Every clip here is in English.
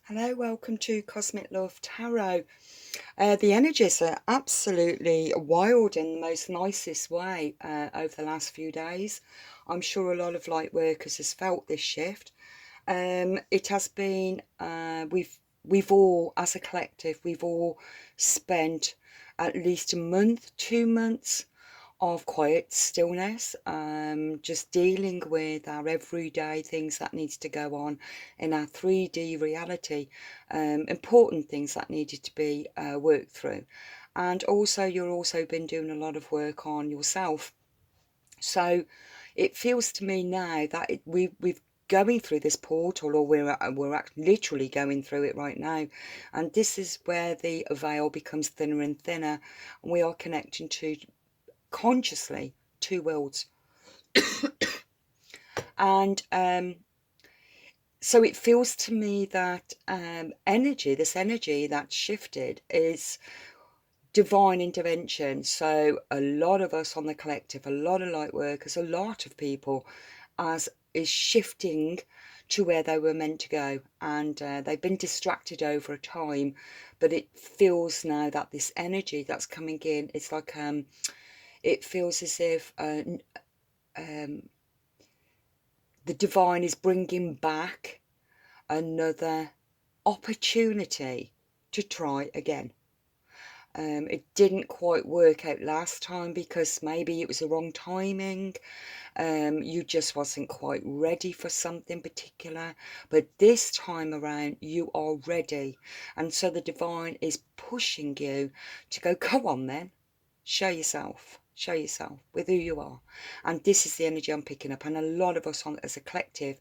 Hello, welcome to Cosmic Love Tarot. The energies are absolutely wild in the most nicest way over the last few days. I'm sure a lot of light workers has felt this shift. It has been we've all, as a collective, we've all spent at least a month, 2 months of quiet stillness, just dealing with our everyday things that needs to go on in our 3D reality, important things that needed to be worked through. And also, you've also been doing a lot of work on yourself. So it feels to me now that we've going through this portal, or we're literally going through it right now, and this is where the veil becomes thinner and thinner, and we are connecting to consciously two worlds. And so it feels to me that this energy that's shifted is divine intervention. So a lot of us on the collective, a lot of light workers, a lot of people as is shifting to where they were meant to go, and they've been distracted over a time, but it feels now that this energy that's coming in, it's like it feels as if um, the divine is bringing back another opportunity to try again. It didn't quite work out last time because maybe it was the wrong timing. You just wasn't quite ready for something particular. But this time around, you are ready. And so the divine is pushing you to go on then. Show yourself. Show yourself with who you are. And this is the energy I'm picking up. And a lot of us as a collective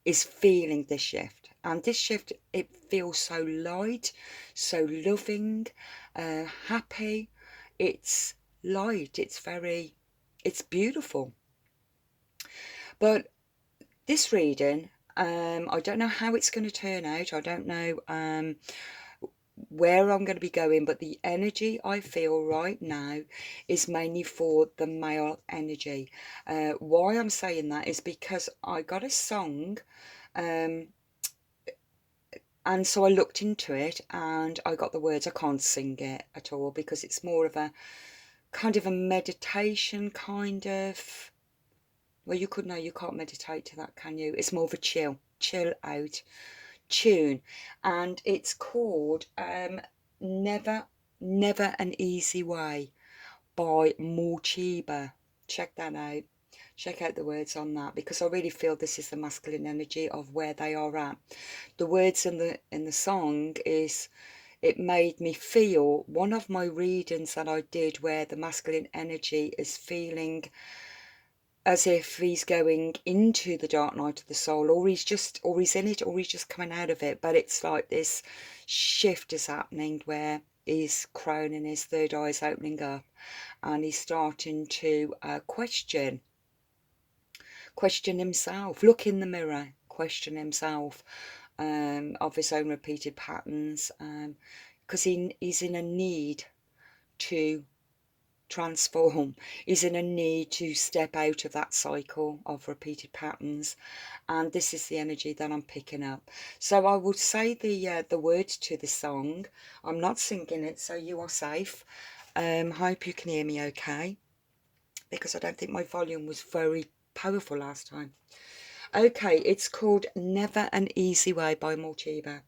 is feeling this shift, and this shift, it feels so light, so loving, happy. It's light, it's beautiful. But this reading, I don't know how it's going to turn out. I don't know where I'm going to be going, but the energy I feel right now is mainly for the male energy. Why I'm saying that is because I got a song, um, and so I looked into it and I got the words. I can't sing it at all because it's more of a kind of a meditation kind of. Well, you could know you can't meditate to that, can you? It's more of a chill out tune, and it's called Never Never an Easy Way by Morcheeba. Check that out. Check out the words on that, because I really feel this is the masculine energy of where they are at. The words in the song is, it made me feel one of my readings that I did where the masculine energy is feeling as if he's going into the dark night of the soul, or he's in it, or he's just coming out of it. But it's like this shift is happening where his crown and his third eye is opening up, and he's starting to question himself, look in the mirror, question himself, of his own repeated patterns, because he's in a need to transform. He's in a need to step out of that cycle of repeated patterns, and this is the energy that I'm picking up. So I will say the words to the song. I'm not singing it, so you are safe. Hope you can hear me okay, because I don't think my volume was very powerful last time. Okay, it's called Never an Easy Way by Morcheeba.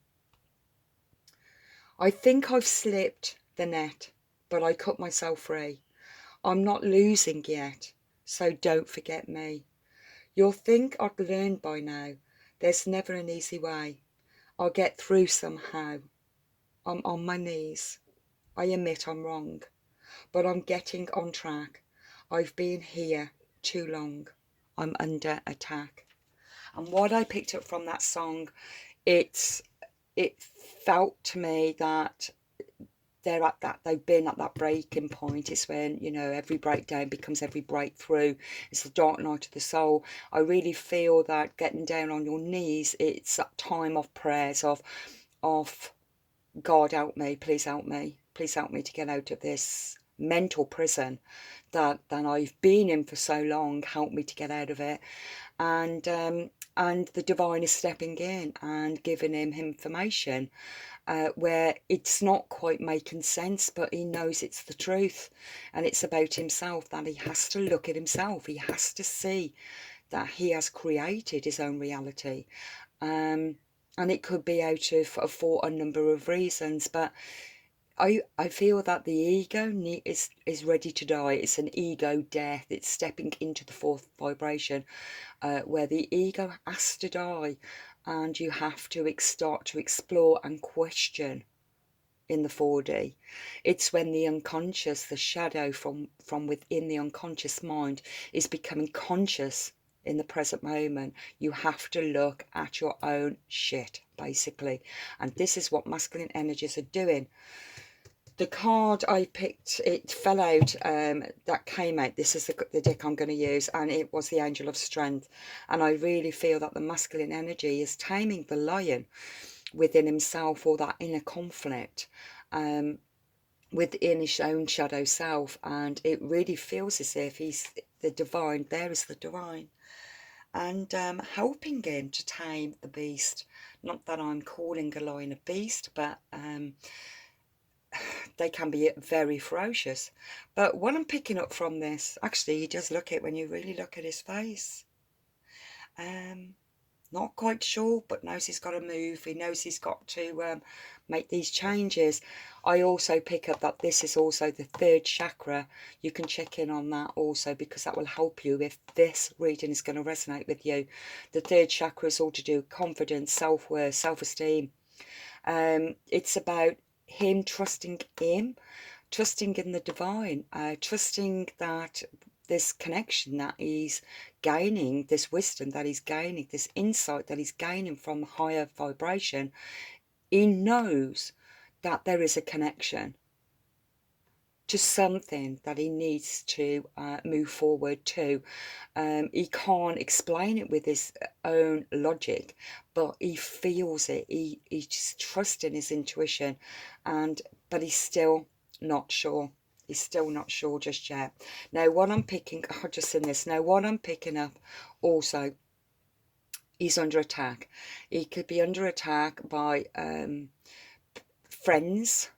I think I've slipped the net, but I cut myself free. I'm not losing yet, so don't forget me. You'll think I'd learned by now. There's never an easy way. I'll get through somehow. I'm on my knees. I admit I'm wrong, but I'm getting on track. I've been here too long. I'm under attack. And what I picked up from that song, it felt to me that they've been at that breaking point. It's when, every breakdown becomes every breakthrough. It's the dark night of the soul. I really feel that getting down on your knees, it's that time of prayers of God, help me, please help me, please help me to get out of this mental prison that I've been in for so long. Help me to get out of it. and the divine is stepping in and giving him information where it's not quite making sense, but he knows it's the truth, and it's about himself, that he has to look at himself. He has to see that he has created his own reality. And it could be out of for a number of reasons, but I feel that the ego is ready to die. It's an ego death. It's stepping into the fourth vibration, where the ego has to die, and you have to start to explore and question in the 4D. It's when the unconscious, the shadow from within the unconscious mind, is becoming conscious in the present moment. You have to look at your own shit, basically. And this is what masculine energies are doing. The card I picked, it fell out, that came out. This is the deck I'm going to use, and it was the Angel of Strength. And I really feel that the masculine energy is taming the lion within himself, or that inner conflict within his own shadow self. And it really feels as if he's the divine, there is the divine, and helping him to tame the beast. Not that I'm calling a lion a beast, but they can be very ferocious. But what I'm picking up from this, actually, he does look it when you really look at his face. Not quite sure, but knows he's got to move. He knows he's got to make these changes. I also pick up that this is also the third chakra. You can check in on that also, because that will help you if this reading is going to resonate with you. The third chakra is all to do with confidence, self-worth, self-esteem. It's about him trusting in the divine, trusting that this connection that he's gaining, this wisdom that he's gaining, this insight that he's gaining from higher vibration, he knows that there is a connection to something that he needs to move forward to. He can't explain it with his own logic, but he feels it. He's just trusting his intuition, but he's still not sure. He's still not sure just yet. Now, what I'm picking, just in this, now what I'm picking up also, he's under attack. He could be under attack by friends,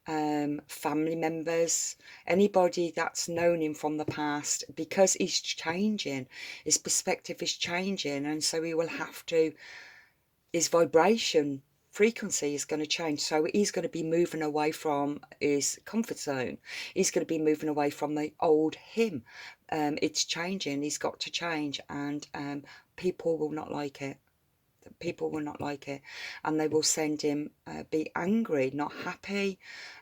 family members, anybody that's known him from the past, because he's changing. His perspective is changing, and so he will have to, his vibration frequency is going to change. So he's going to be moving away from his comfort zone. He's going to be moving away from the old him. It's changing. He's got to change, and people will not like it. People will not like it, and they will send him be angry, not happy,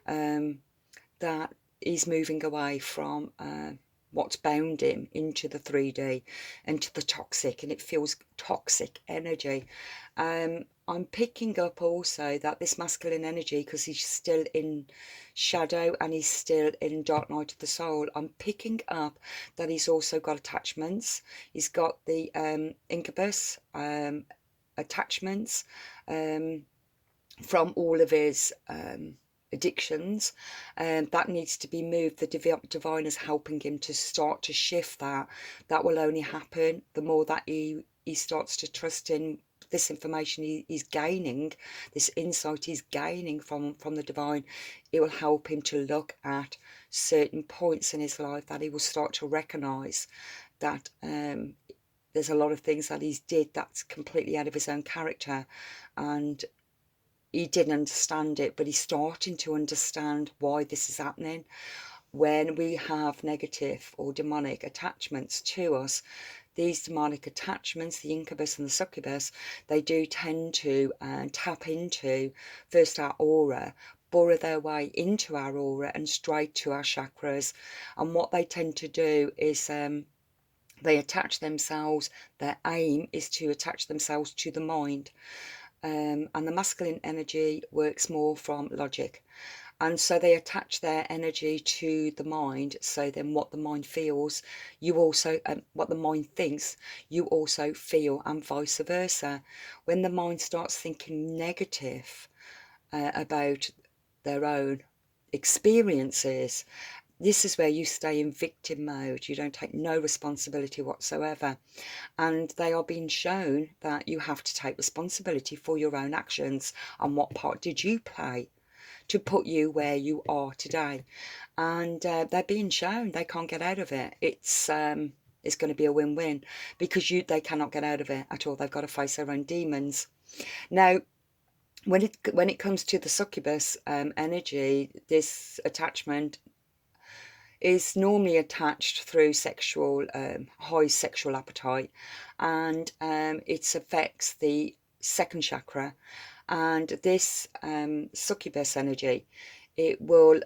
that he's moving away from what's bound him into the 3D, into the toxic, and it feels toxic energy. I'm picking up also that this masculine energy, because he's still in shadow and he's still in dark night of the soul, I'm picking up that he's also got attachments. He's got the incubus attachments from all of his addictions, that needs to be moved. The divine is helping him to start to shift that. That will only happen the more that he starts to trust in this information he's gaining, this insight he's gaining from the divine. It will help him to look at certain points in his life that he will start to recognize that there's a lot of things that he's did that's completely out of his own character, and he didn't understand it, but he's starting to understand why this is happening. When we have negative or demonic attachments to us, these demonic attachments, the incubus and the succubus, they do tend to tap into first our aura, burrow their way into our aura and straight to our chakras. And what they tend to do is they attach themselves, their aim is to attach themselves to the mind. And the masculine energy works more from logic. And so they attach their energy to the mind. So then what the mind feels, you also, what the mind thinks, you also feel, and vice versa. When the mind starts thinking negative about their own experiences, This is where you stay in victim mode. You don't take no responsibility whatsoever. And they are being shown that you have to take responsibility for your own actions and what part did you play to put you where you are today. And they're being shown they can't get out of it. It's going to be a win-win because they cannot get out of it at all. They've got to face their own demons. Now, when it comes to the succubus energy, this attachment is normally attached through sexual high sexual appetite, and it affects the second chakra. And this succubus energy, it will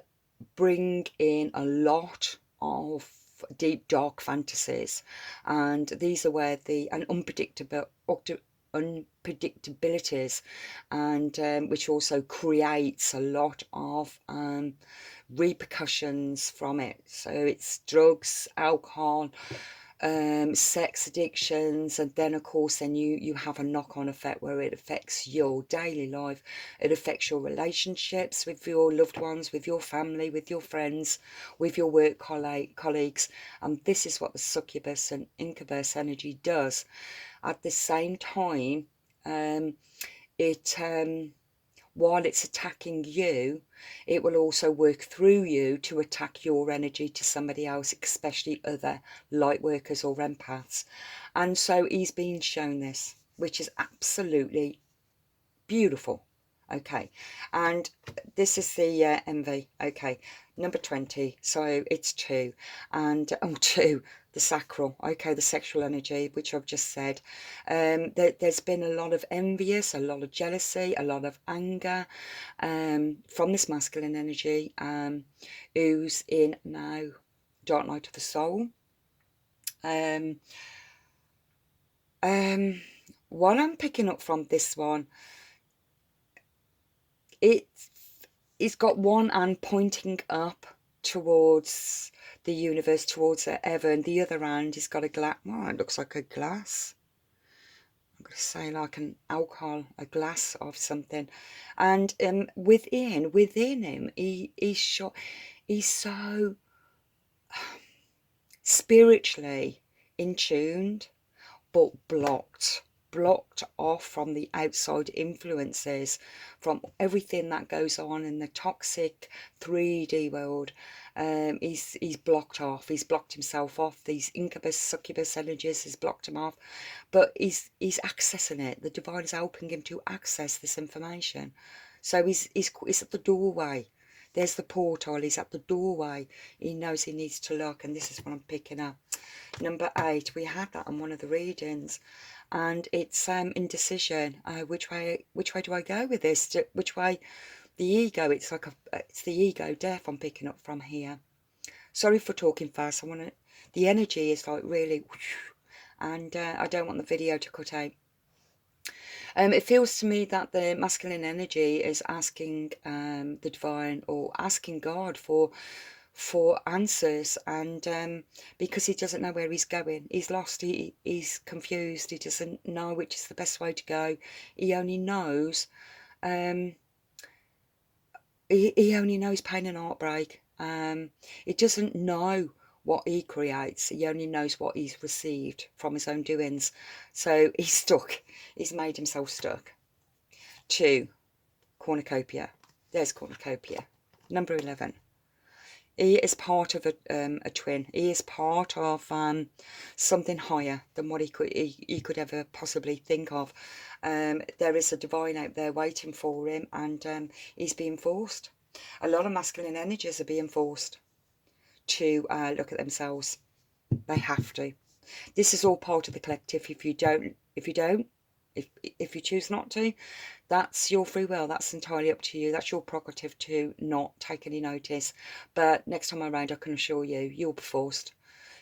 bring in a lot of deep dark fantasies, and these are where the unpredictabilities, and which also creates a lot of repercussions from it. So it's drugs, alcohol, sex addictions, and then of course then you have a knock-on effect where it affects your daily life. It affects your relationships with your loved ones, with your family, with your friends, with your work colleagues. And this is what the succubus and incubus energy does. At the same time, it while it's attacking you, it will also work through you to attack your energy to somebody else, especially other light workers or empaths. And so he's being shown this, which is absolutely beautiful. Okay, and this is the envy. Okay, number 20. So it's 2, and 2, the sacral. Okay, the sexual energy, which I've just said. There's been a lot of envious, a lot of jealousy, a lot of anger from this masculine energy, who's in now dark night of the soul. What I'm picking up from this one, it's got one hand pointing up towards the universe, towards the heaven. The other hand, he's got a glass. Oh, it looks like a glass. I'm going to say like an alcohol, a glass of something. And within him, he's so spiritually in tuned, but blocked off from the outside influences, from everything that goes on in the toxic 3D world. He's blocked off. He's blocked himself off. These incubus, succubus energies has blocked him off, but he's accessing it. The divine is helping him to access this information. So he's at the doorway. There's the portal. He's at the doorway. He knows he needs to look, and this is what I'm picking up. Number 8, we had that on one of the readings, and it's indecision. Which way do I go with this? Which way? The ego. It's the ego death I'm picking up from here. Sorry for talking fast. The energy is like really, and I don't want the video to cut out. It feels to me that the masculine energy is asking the divine, or asking God for answers, and because he doesn't know where he's going. He's lost. He's confused. He doesn't know which is the best way to go. He only knows he only knows pain and heartbreak. He doesn't know what he creates. He only knows what he's received from his own doings. So he's stuck. He's made himself stuck. 2, cornucopia. There's cornucopia. Number 11. He is part of a twin. He is part of something higher than what he could ever possibly think of. There is a divine out there waiting for him, and he's being forced. A lot of masculine energies are being forced to look at themselves. They have to. This is all part of the collective. If you choose not to, that's your free will. That's entirely up to you. That's your prerogative to not take any notice. But next time around, I can assure you, you'll be forced,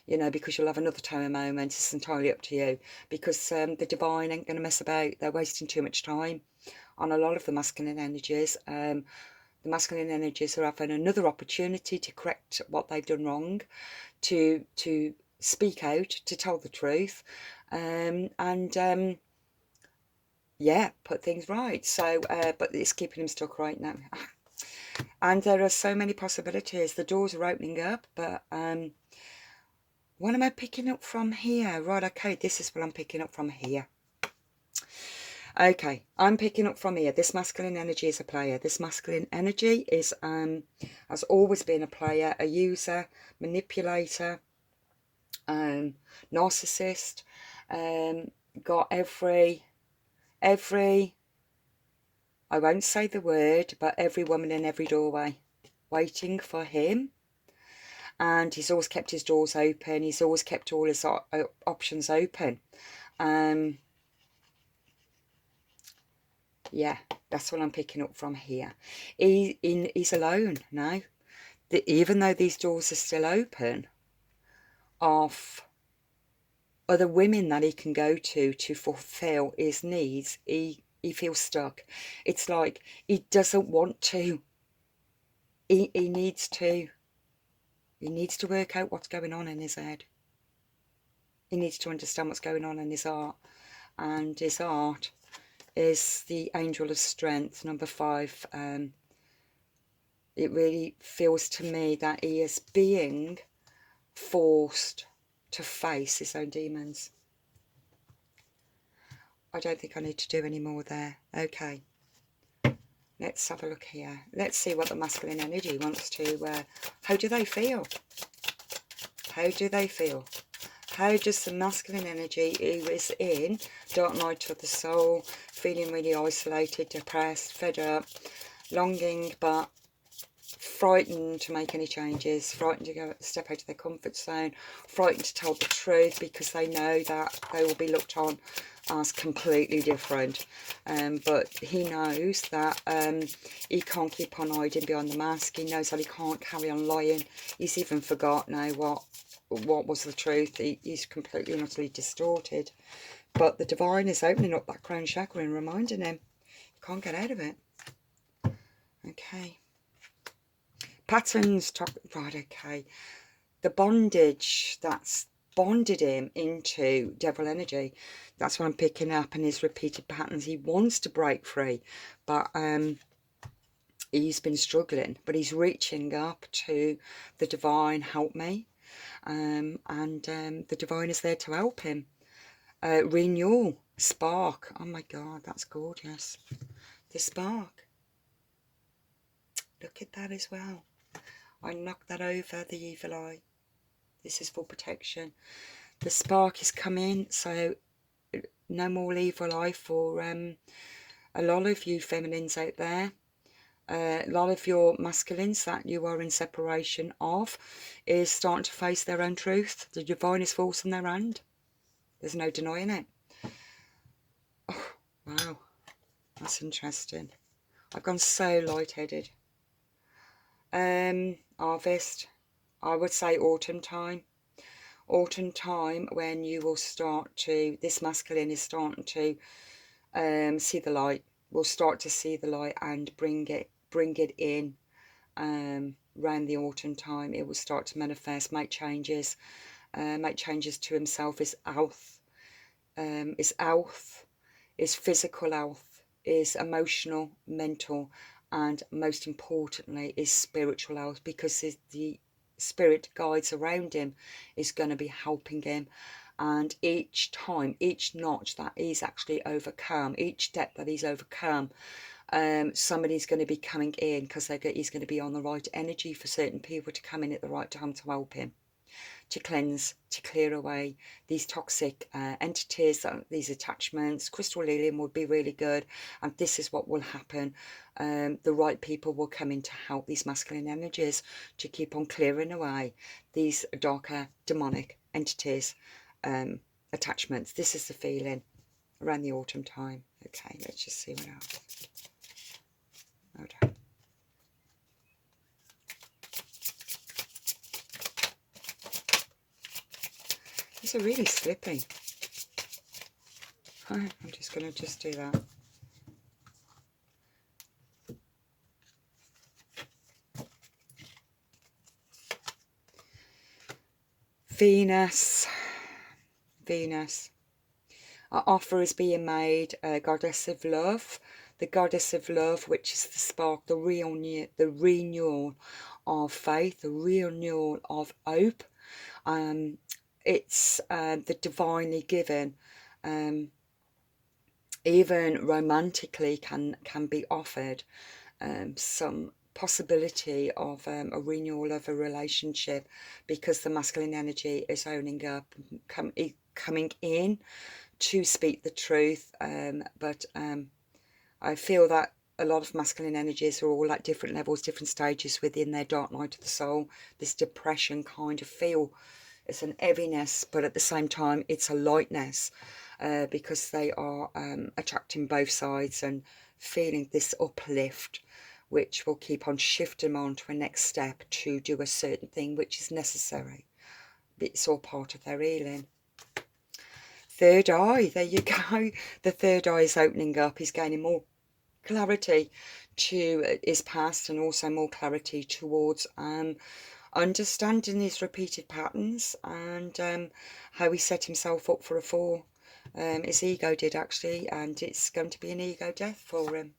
because you'll have another Tower moment. It's entirely up to you, because the divine ain't going to mess about. They're wasting too much time on a lot of the masculine energies. The masculine energies are having another opportunity to correct what they've done wrong, to speak out, to tell the truth, and yeah, put things right. So but it's keeping him stuck right now. And there are so many possibilities. The doors are opening up, but what am I picking up from here? Right, okay, this is what I'm picking up from here. Okay, I'm picking up from here. This masculine energy is a player. This masculine energy is has always been a player, a user, manipulator, narcissist. Got every, I won't say the word, but every woman in every doorway waiting for him. And he's always kept his doors open. He's always kept all his options open. Yeah, that's what I'm picking up from here. He's alone now. Even though these doors are still open, of other women that he can go to fulfill his needs, he feels stuck. It's like he doesn't want to. He needs to. He needs to work out what's going on in his head. He needs to understand what's going on in his heart. And his heart is the angel of strength, number 5. It really feels to me that he is being forced to face his own demons. I don't think I need to do any more there. Okay. Let's have a look here. Let's see what the masculine energy wants to... how do they feel? How do they feel? How does the masculine energy who is in Dark Night of the Soul, feeling really isolated, depressed, fed up, longing but frightened to make any changes, frightened to step out of their comfort zone, frightened to tell the truth because they know that they will be looked on as completely different, but he knows that he can't keep on hiding behind the mask. He knows that he can't carry on lying. He's even forgot now what was the truth. He's completely and utterly distorted, but the divine is opening up that crown chakra and reminding him he can't get out of it. Okay. Patterns, right, okay. The bondage that's bonded him into devil energy, that's what I'm picking up, and his repeated patterns. He wants to break free, but he's been struggling, but he's reaching up to the divine, help me, and the divine is there to help him. Renewal, spark, oh my God, that's gorgeous. The spark, look at that as well. I knocked that over, the evil eye. This is for protection. The spark is coming, so no more evil eye for a lot of you feminines out there. A lot of your masculines that you are in separation of is starting to face their own truth. The divine is forcing their hand. There's no denying it. Oh, wow. That's interesting. I've gone so lightheaded. Harvest. I would say autumn time. Autumn time when you will start to, this masculine is starting to see the light. Will start to see the light and bring it in. Around the autumn time, it will start to manifest, make changes to himself, his health, his physical health, his emotional, mental, and most importantly, his spiritual health, because the spirit guides around him is going to be helping him. And each time, each notch that he's actually overcome, each step that he's overcome, somebody's going to be coming in, because he's going to be on the right energy for certain people to come in at the right time to help him, to cleanse, to clear away these toxic entities, these attachments. Crystal healing would be really good, and this is what will happen. The right people will come in to help these masculine energies to keep on clearing away these darker demonic entities, attachments. This is the feeling around the autumn time. Okay, let's just see what else. Hold on. These are really slippy. I'm just going to do that. Venus. An offer is being made, goddess of love, the goddess of love, which is the spark, the renewal of faith, the renewal of hope. It's the divinely given. Even romantically can be offered some possibility of a renewal of a relationship, because the masculine energy is owning up, coming in to speak the truth. But I feel that a lot of masculine energies are all at different levels, different stages within their dark night of the soul. This depression kind of feel, it's an heaviness, but at the same time it's a lightness, because they are attracting both sides and feeling this uplift, which will keep on shifting on to a next step to do a certain thing which is necessary. It's all part of their healing. Third eye, there you go. The third eye is opening up. He's gaining more clarity to his past, and also more clarity towards understanding his repeated patterns, and how he set himself up for a fall. His ego did, actually, and it's going to be an ego death for him.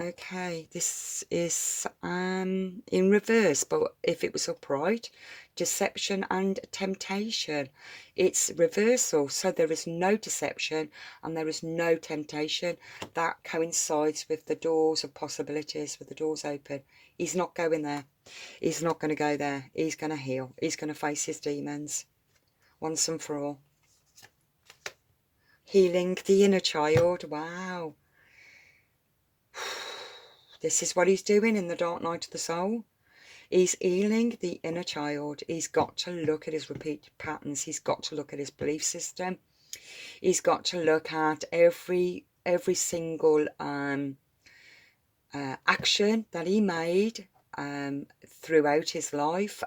Okay, this is in reverse, but if it was upright, deception and temptation. It's reversal, so there is no deception and there is no temptation. That coincides with the doors of possibilities, with the doors open. He's not going there. He's not going to go there. He's going to heal. He's going to face his demons once and for all. Healing the inner child. Wow. This is what he's doing in the dark night of the soul. He's healing the inner child. He's got to look at his repeated patterns. He's got to look at his belief system. He's got to look at every single action that he made throughout his life,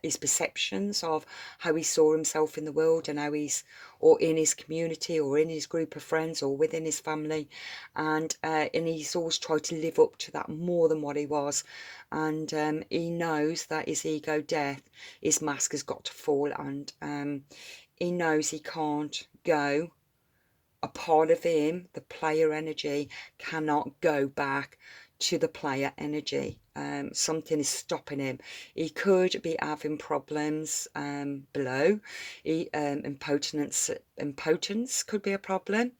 his perceptions of how he saw himself in the world, and how he's, or in his community, or in his group of friends, or within his family, and he's always tried to live up to that more than what he was. And he knows that his ego death, his mask has got to fall, and he knows he can't go. A part of him, the player energy, cannot go back to the player energy. Something is stopping him. He could be having problems below. Impotence could be a problem.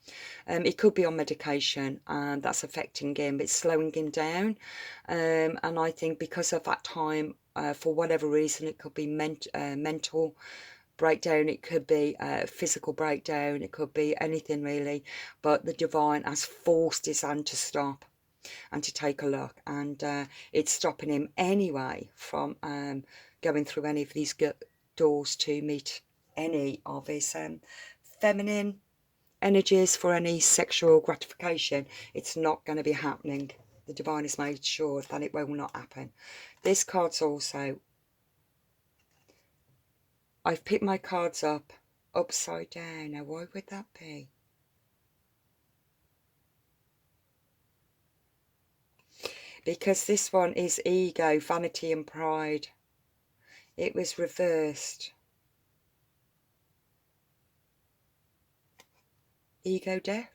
He could be on medication, and that's affecting him. It's slowing him down. And I think because of that time, for whatever reason, it could be mental breakdown, it could be a physical breakdown, it could be anything really, but the divine has forced his hand to stop and to take a look, and it's stopping him anyway from going through any of these doors to meet any of his feminine energies for any sexual gratification. It's not going to be happening. The divine has made sure that it will not happen. This card's also, I've picked my cards up upside down. Now, why would that be? Because this one is ego, vanity and pride. It was reversed. Ego death.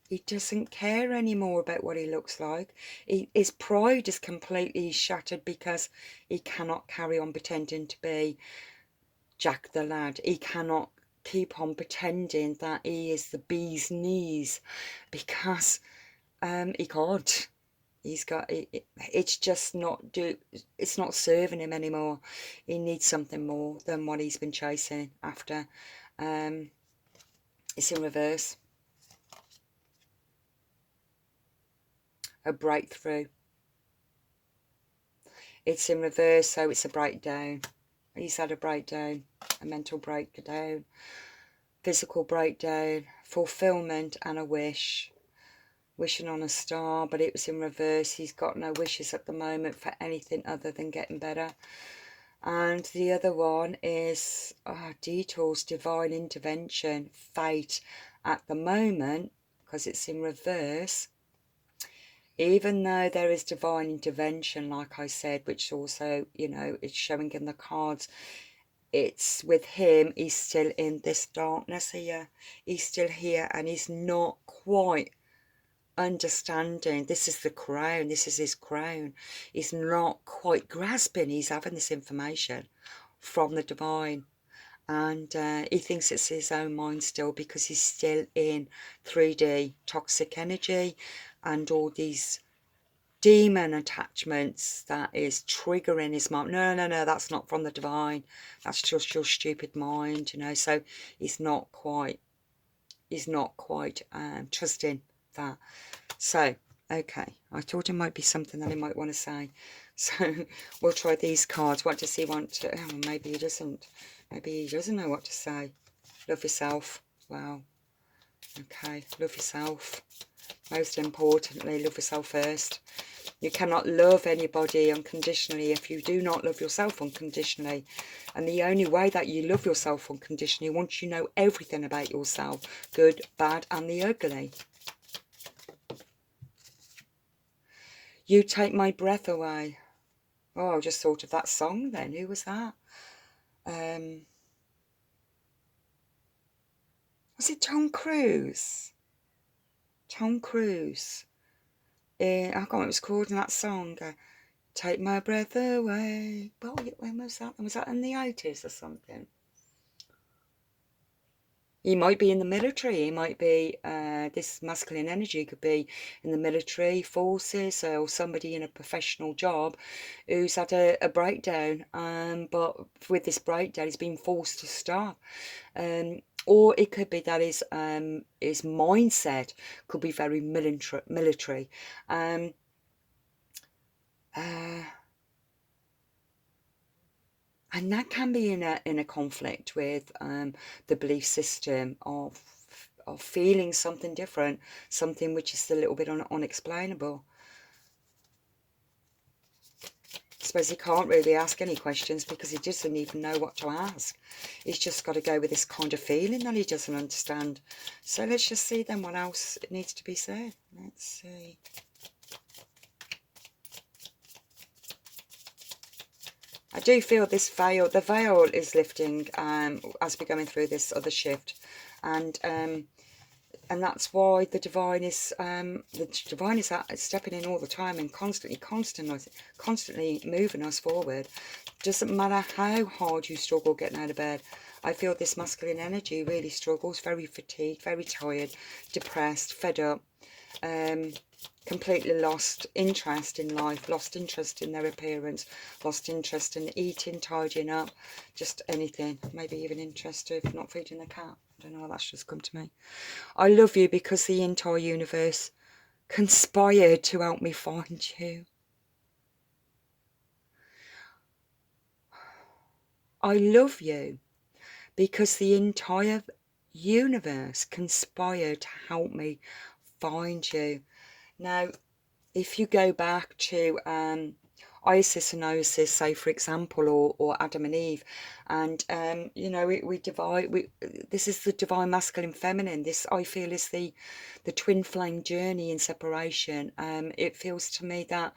He doesn't care anymore about what he looks like. His pride is completely shattered because he cannot carry on pretending to be Jack the Lad. He cannot keep on pretending that he is the bee's knees, because he can't. He's got it's just not it's not serving him anymore. He needs something more than what he's been chasing after. It's in reverse. A breakthrough. It's in reverse, so it's a breakdown. He's had a breakdown, a mental breakdown, physical breakdown, fulfillment, and a wish. Wishing on a star, but it was in reverse. He's got no wishes at the moment for anything other than getting better. And the other one is detours, divine intervention, fate. At the moment, because it's in reverse, even though there is divine intervention, like I said, which also, you know, it's showing in the cards, it's with him, he's still in this darkness here. He's still here, and he's not quite understanding. This is the crown, this is his crown. He's not quite grasping he's having this information from the divine, and he thinks it's his own mind still, because he's still in 3D toxic energy and all these demon attachments that is triggering his mind. No, that's not from the divine, that's just your stupid mind, you know. So he's not quite trusting that. So okay, I thought it might be something that he might want to say. So we'll try these cards. What does he want to... oh, maybe he doesn't. Maybe he doesn't know what to say. Love yourself. Wow. Okay, love yourself. Most importantly, love yourself first. You cannot love anybody unconditionally if you do not love yourself unconditionally. And the only way that you love yourself unconditionally, once you know everything about yourself, good, bad, and the ugly. You take my breath away. Oh, I just thought of that song then. Who was that? Was it Tom Cruise? Tom Cruise. I can't remember what it was called in that song. Take my breath away. Well, when was that? Was that in the 80s or something? He might be in the military. He might be, this masculine energy could be in the military forces, or somebody in a professional job who's had a breakdown. But with this breakdown, he's been forced to stop. Or it could be that his mindset could be very military. And that can be in a conflict with the belief system of feeling something different, something which is a little bit unexplainable. I suppose he can't really ask any questions because he doesn't even know what to ask. He's just got to go with this kind of feeling that he doesn't understand. So let's just see then what else needs to be said. Let's see. I do feel this veil, the veil is lifting as we're going through this other shift, and that's why the divine is stepping in all the time and constantly moving us forward. Doesn't matter how hard you struggle getting out of bed. I feel this masculine energy really struggles, very fatigued, very tired, depressed, fed up, completely lost interest in life, lost interest in their appearance, lost interest in eating, tidying up, just anything, maybe even interest if not feeding the cat. I don't know, that's just come to me. I love you because the entire universe conspired to help me find you. I love you because the entire universe conspired to help me find you. Now, if you go back to Isis and Osis, say for example, or Adam and Eve, and you know, this is the divine masculine feminine. This, I feel, is the twin flame journey in separation. It feels to me that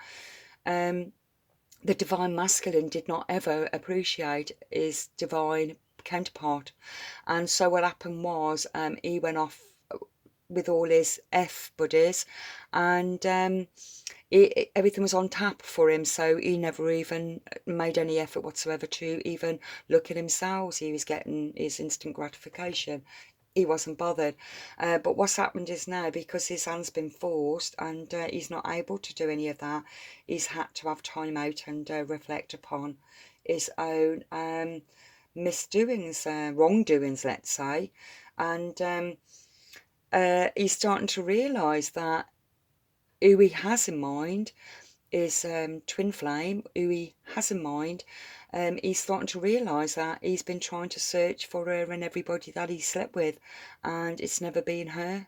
the divine masculine did not ever appreciate his divine counterpart, and so what happened was he went off with all his buddies, and everything was on tap for him, so he never even made any effort whatsoever to even look at himself. He was getting his instant gratification. He wasn't bothered. But what's happened is now, because his hand's been forced and he's not able to do any of that, he's had to have time out and reflect upon his own misdoings, wrongdoings, let's say. And he's starting to realise that who he has in mind is twin flame. Who he has in mind, he's starting to realise that he's been trying to search for her and everybody that he slept with, and it's never been her.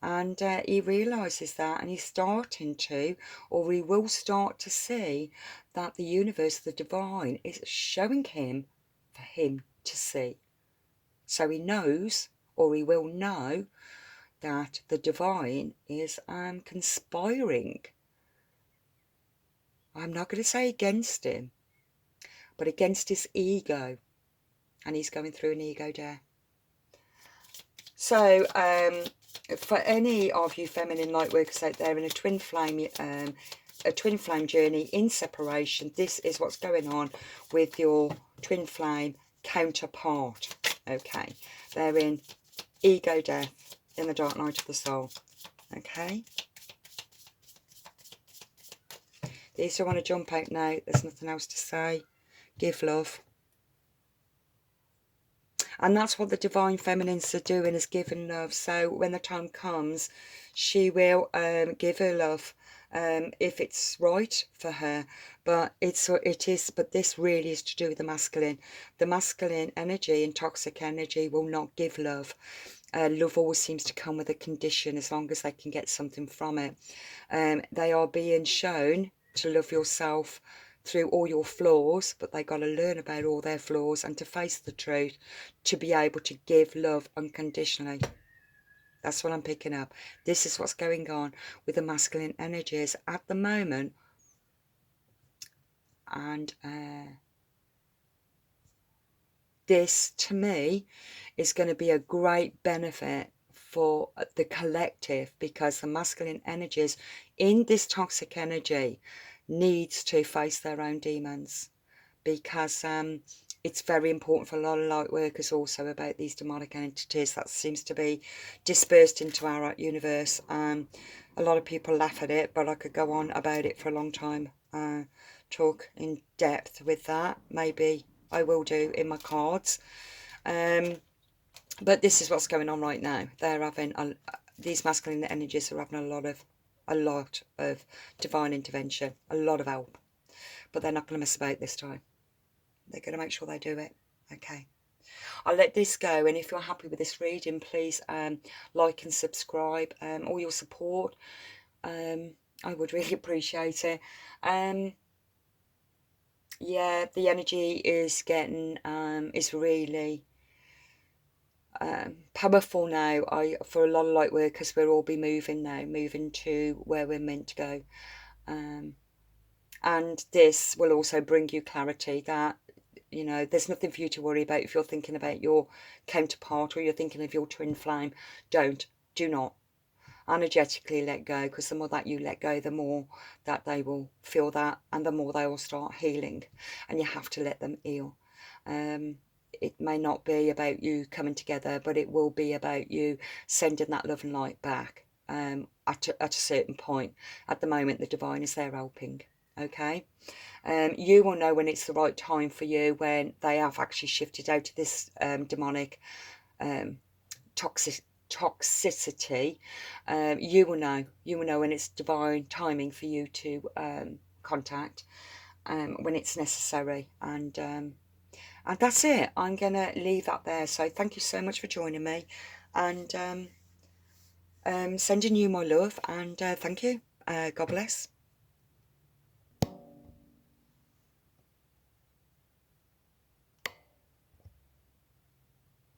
And he realises that, and he's starting to, or he will start to see that the universe, the divine, is showing him for him to see. So he knows, or he will know, that the divine is conspiring. I'm not going to say against him, but against his ego. and he's going through an ego death. So for any of you feminine light workers out there in a twin flame journey in separation, this is what's going on with your twin flame counterpart. Okay, they're in ego death in the dark night of the soul. Okay, these who want to jump out now, there's nothing else to say. Give love. And that's what the divine feminines are doing, is giving love. So when the time comes, she will give her love if it's right for her. But but this really is to do with the masculine. The masculine energy and toxic energy will not give love. Love always seems to come with a condition, as long as they can get something from it. They are being shown to love yourself through all your flaws, but they got to learn about all their flaws and to face the truth to be able to give love unconditionally. That's what I'm picking up. This is what's going on with the masculine energies at the moment. And this, to me, is going to be a great benefit for the collective, because the masculine energies in this toxic energy needs to face their own demons, because it's very important for a lot of light workers also about these demonic entities that seems to be dispersed into our universe. A lot of people laugh at it, but I could go on about it for a long time, talk in depth with that. Maybe I will do in my cards. But this is what's going on right now. They're having these masculine energies are having a lot of divine intervention, a lot of help, but they're not going to mess about this time. They're going to make sure they do it. Okay, I'll let this go, and if you're happy with this reading, please like and subscribe. All your support, I would really appreciate it. Yeah, the energy is getting is really powerful now. For a lot of light workers, we'll all be moving now, moving to where we're meant to go. And this will also bring you clarity that, you know, there's nothing for you to worry about if you're thinking about your counterpart or you're thinking of your twin flame. Do not energetically let go, because the more that you let go, the more that they will feel that, and the more they will start healing, and you have to let them heal. It may not be about you coming together, but it will be about you sending that love and light back at a certain point. At the moment, the divine is there helping. Okay, you will know when it's the right time for you, when they have actually shifted out of this demonic toxicity. You will know when it's divine timing for you to contact, when it's necessary. And that's it. I'm gonna leave that there. So thank you so much for joining me, and sending you my love, and thank you. God bless.